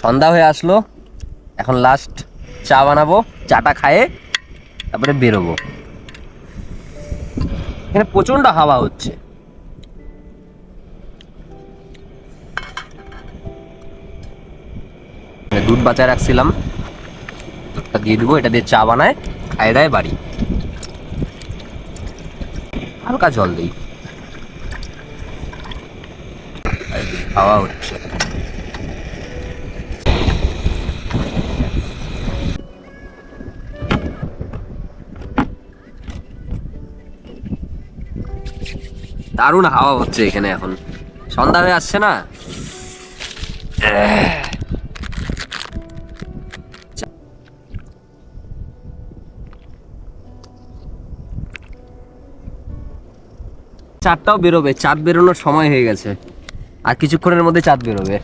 সন্ধ্যা হয়ে আসলো, এখন লাস্ট চা বানাবো, চাটা খায়ে তারপরে বেরোবো। এখানে প্রচন্ড হাওয়া হচ্ছে। দুধ বাঁচায় রাখছিলাম, দুধটা দিয়ে দিবো, এটা দিয়ে চা বানায় খায় দায় বাড়ি। হালকা জল দিই, হাওয়া হচ্ছে। দারুণ হাওয়া হচ্ছে এখানে, এখন সন্ধ্যা হয়ে আসছে না। চাঁদটাও বেরোবে, চাঁদ বেরোনোর সময় হয়ে গেছে, আর কিছুক্ষণের মধ্যে চাঁদ বেরোবে।